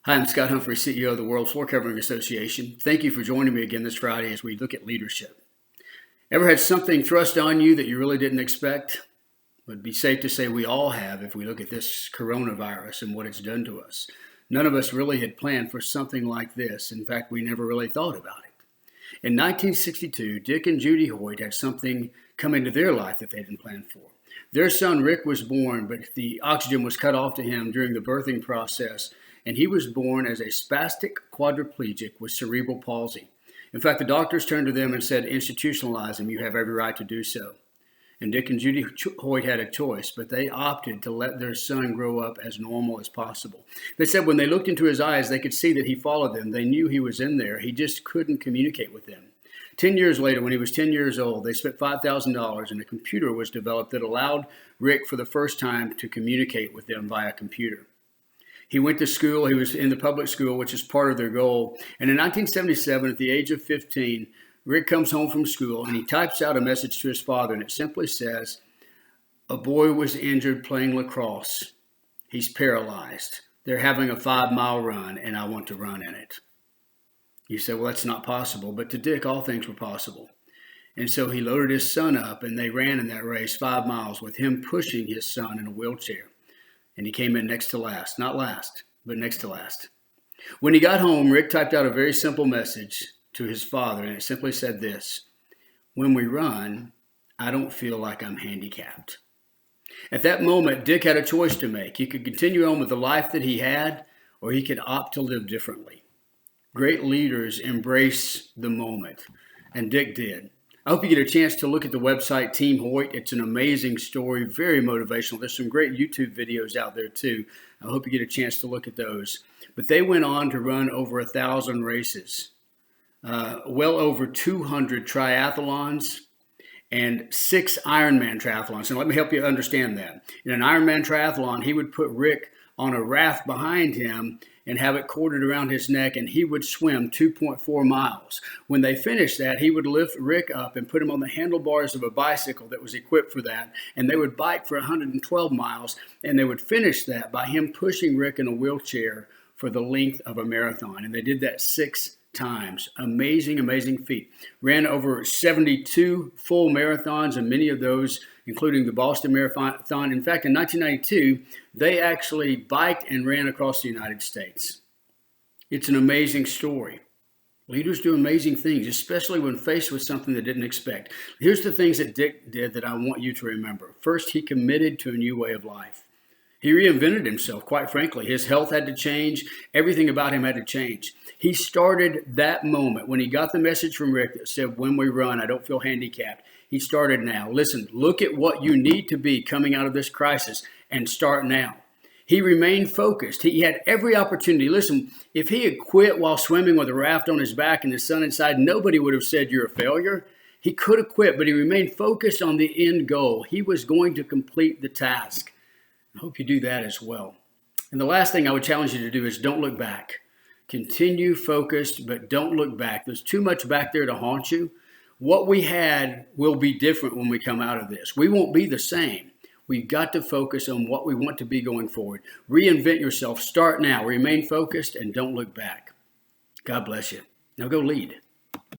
Hi, I'm Scott Humphrey, CEO of the World Floor Covering Association. Thank you for joining me again this Friday as we look at leadership. Ever had something thrust on you that you really didn't expect? It would be safe to say we all have if we look at this coronavirus and what it's done to us. None of us really had planned for something like this. In fact, we never really thought about it. In 1962, Dick and Judy Hoyt had something come into their life that they didn't plan for. Their son Rick was born, but the oxygen was cut off to him during the birthing process, and he was born as a spastic quadriplegic with cerebral palsy. In fact, the doctors turned to them and said, institutionalize him, you have every right to do so. And Dick and Judy Hoyt had a choice, but they opted to let their son grow up as normal as possible. They said when they looked into his eyes, they could see that he followed them. They knew he was in there. He just couldn't communicate with them. 10 years later, when he was 10 years old, they spent $5,000 and a computer was developed that allowed Rick for the first time to communicate with them via computer. He went to school. He was in the public school, which is part of their goal. And in 1977, at the age of 15, Rick comes home from school and he types out a message to his father, and it simply says, "A boy was injured playing lacrosse. He's paralyzed. They're having a 5-mile run, and I want to run in it." You say, well, that's not possible. But to Dick, all things were possible. And so he loaded his son up, and they ran in that race 5 miles with him pushing his son in a wheelchair. And he came in next to last. Not last, but next to last. When he got home, Rick typed out a very simple message to his father, and it simply said this: "When we run, I don't feel like I'm handicapped." At that moment, Dick had a choice to make. He could continue on with the life that he had, or he could opt to live differently. Great leaders embrace the moment, and Dick did. I hope you get a chance to look at the website Team Hoyt. It's an amazing story, very motivational. There's some great YouTube videos out there too. I hope you get a chance to look at those. But they went on to run over 1,000 races, well over 200 triathlons, and 6 Ironman triathlons. And let me help you understand that. In an Ironman triathlon, he would put Rick on a raft behind him and have it corded around his neck, and he would swim 2.4 miles. When they finished that, he would lift Rick up and put him on the handlebars of a bicycle that was equipped for that, and they would bike for 112 miles, and they would finish that by him pushing Rick in a wheelchair for the length of a marathon. And they did that 6 times. Amazing, amazing feat. Ran over 72 full marathons, and many of those, including the Boston Marathon. In fact, in 1992, they actually biked and ran across the United States. It's an amazing story. Leaders do amazing things, especially when faced with something they didn't expect. Here's the things that Dick did that I want you to remember. First, he committed to a new way of life. He reinvented himself, quite frankly. His health had to change. Everything about him had to change. He started that moment when he got the message from Rick that said, "When we run, I don't feel handicapped." He started now. Listen, look at what you need to be coming out of this crisis and start now. He remained focused. He had every opportunity. Listen, if he had quit while swimming with a raft on his back and the sun inside, nobody would have said you're a failure. He could have quit, but he remained focused on the end goal. He was going to complete the task. I hope you do that as well. And the last thing I would challenge you to do is don't look back. Continue focused, but don't look back. There's too much back there to haunt you. What we had will be different when we come out of this. We won't be the same. We've got to focus on what we want to be going forward. Reinvent yourself. Start now. Remain focused and don't look back. God bless you. Now go lead.